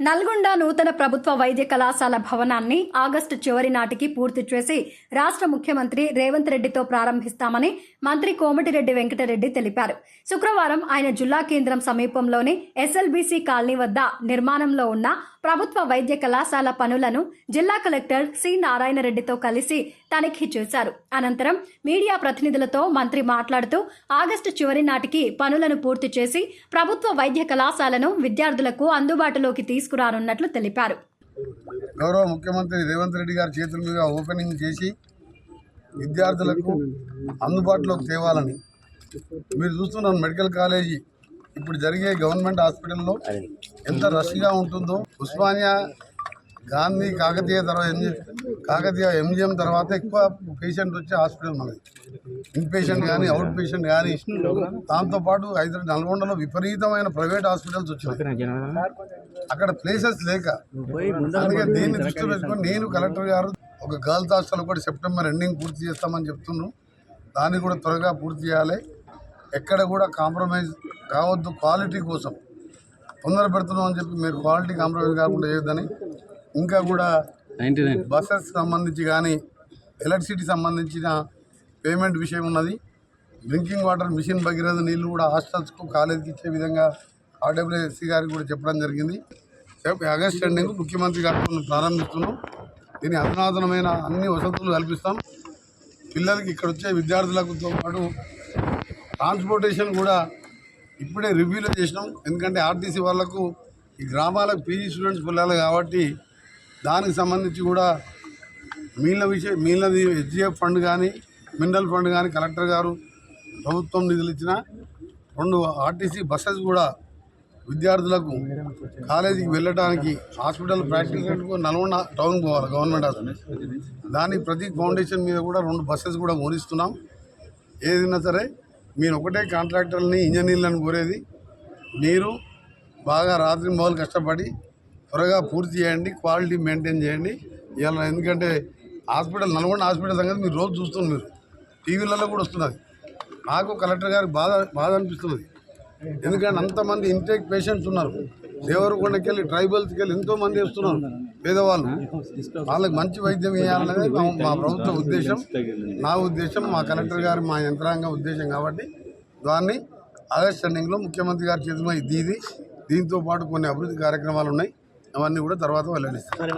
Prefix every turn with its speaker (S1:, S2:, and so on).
S1: నల్గొండ నూతన ప్రభుత్వ వైద్య కళాశాల భవనాన్ని ఆగస్టు చివరి నాటికి పూర్తి చేసి రాష్ట్ర ముఖ్యమంత్రి రేవంత్ రెడ్డితో ప్రారంభిస్తామని మంత్రి కోమటిరెడ్డి వెంకటరెడ్డి తెలిపారు. శుక్రవారం ఆయన జిల్లా కేంద్రం సమీపంలోని ఎస్ఎల్బీసీ కాలనీ వద్ద నిర్మాణంలో ఉన్న ప్రభుత్వ వైద్య కళాశాల పనులను జిల్లా కలెక్టర్ సి నారాయణరెడ్డితో కలిసి తనిఖీ చేశారు. అనంతరం మీడియా ప్రతినిధులతో మంత్రి మాట్లాడుతూ ఆగస్టు చివరి నాటికి పనులను పూర్తి చేసి ప్రభుత్వ వైద్య కళాశాలను విద్యార్థులకు అందుబాటులోకి తీసుకురానున్నట్లు తెలిపారు.
S2: గౌరవ ముఖ్యమంత్రి రేవంత్ రెడ్డి గారి చేతుల మీద ఓపెనింగ్ చేసి విద్యార్థులకు అందుబాటులోకి తేవాలని మీరు చూస్తున్నారు. మెడికల్ కాలేజీ ఇప్పుడు జరిగే గవర్నమెంట్ హాస్పిటల్లో ఎంత రష్గా ఉంటుందో, ఉస్మానియా, గాంధీ, కాకతీయ ఎంజిఎం తర్వాత ఎక్కువ పేషెంట్ వచ్చే హాస్పిటల్ మనది. ఇన్ పేషెంట్ కానీ అవుట్ పేషెంట్ కానీ, దాంతోపాటు నల్గొండలో విపరీతమైన ప్రైవేట్ హాస్పిటల్స్ వచ్చినాయి. అక్కడ ప్లేసెస్ లేక అందుకే దీన్ని దృష్టిలో పెట్టుకొని నేను కలెక్టర్ గారు ఒక గర్ల్స్ హాస్టల్ కూడా సెప్టెంబర్ ఎండింగ్ పూర్తి చేస్తామని చెప్తున్నాం. దాన్ని కూడా త్వరగా పూర్తి చేయాలి. ఎక్కడ కూడా కాంప్రమైజ్ కావద్దు. క్వాలిటీ కోసం తొందర పెడుతున్నాం అని చెప్పి మీరు క్వాలిటీ కాంప్రమైజ్ కాకుండా చేయొద్దని. ఇంకా కూడా బస్సెస్ సంబంధించి కానీ ఎలక్ట్రిసిటీ సంబంధించిన పేమెంట్ విషయం ఉన్నది. డ్రింకింగ్ వాటర్ మిషన్ భగీరథ నీళ్లు కూడా హాస్టల్స్కు కాలేజీకి ఇచ్చే విధంగా ఆర్డబ్ల్యూఎస్సీ గారికి కూడా చెప్పడం జరిగింది. ఆగస్ట్ ఎండింగ్ ముఖ్యమంత్రి గారితో ప్రారంభిస్తున్నాం. దీని అధునాతనమైన అన్ని వసతులు కల్పిస్తాం. పిల్లలకి ఇక్కడ వచ్చే విద్యార్థులతో పాటు ట్రాన్స్పోర్టేషన్ కూడా ఇప్పుడే రివ్యూలో చేసినాం. ఎందుకంటే ఆర్టీసీ వాళ్ళకు ఈ గ్రామాలకు పీజీ స్టూడెంట్స్ వెళ్ళాలి కాబట్టి దానికి సంబంధించి కూడా మిగిలినది హెచ్జిఎఫ్ ఫండ్ కానీ మినరల్ ఫండ్ కానీ కలెక్టర్ గారు ప్రభుత్వం నిధులు ఇచ్చిన 2 ఆర్టీసీ బస్సెస్ కూడా విద్యార్థులకు కాలేజీకి వెళ్ళడానికి హాస్పిటల్ ప్రాక్టికల్కు నల్గొండ టౌన్ పోవాలి గవర్నమెంట్ హాస్పిటల్. దానికి ప్రతి ఫౌండేషన్ మీద కూడా 2 బస్సెస్ కూడా కొనిస్తున్నాం. ఏదైనా సరే మీరు ఒకటే కాంట్రాక్టర్ని ఇంజనీర్లను కోరేది, మీరు బాగా రాత్రి మొదలు కష్టపడి త్వరగా పూర్తి చేయండి, క్వాలిటీ మెయింటైన్ చేయండి. ఇవాళ ఎందుకంటే హాస్పిటల్ నల్గొండ హాస్పిటల్ సంగతి మీరు రోజు చూస్తున్నారు, మీరు టీవీలలో కూడా వస్తున్నది. నాకు కలెక్టర్ గారికి బాధ అనిపిస్తున్నది. ఎందుకంటే అంతమంది ఇంటేక్ పేషెంట్స్ ఉన్నారు. దేవరకొండకి వెళ్ళి ట్రైబల్స్కి వెళ్ళి ఎంతోమంది వస్తున్నారు పేదవాళ్ళు. వాళ్ళకి మంచి వైద్యం వేయాలనేది మా ప్రభుత్వ ఉద్దేశం, నా ఉద్దేశం, మా కలెక్టర్ గారి, మా యంత్రాంగ ఉద్దేశం. కాబట్టి దాన్ని ఆగస్ట్ ఎండింగ్లో ముఖ్యమంత్రి గారి చేతిలో దీంతో పాటు కొన్ని అభివృద్ధి కార్యక్రమాలు ఉన్నాయి. అవన్నీ కూడా తర్వాత వెల్లడిస్తారు.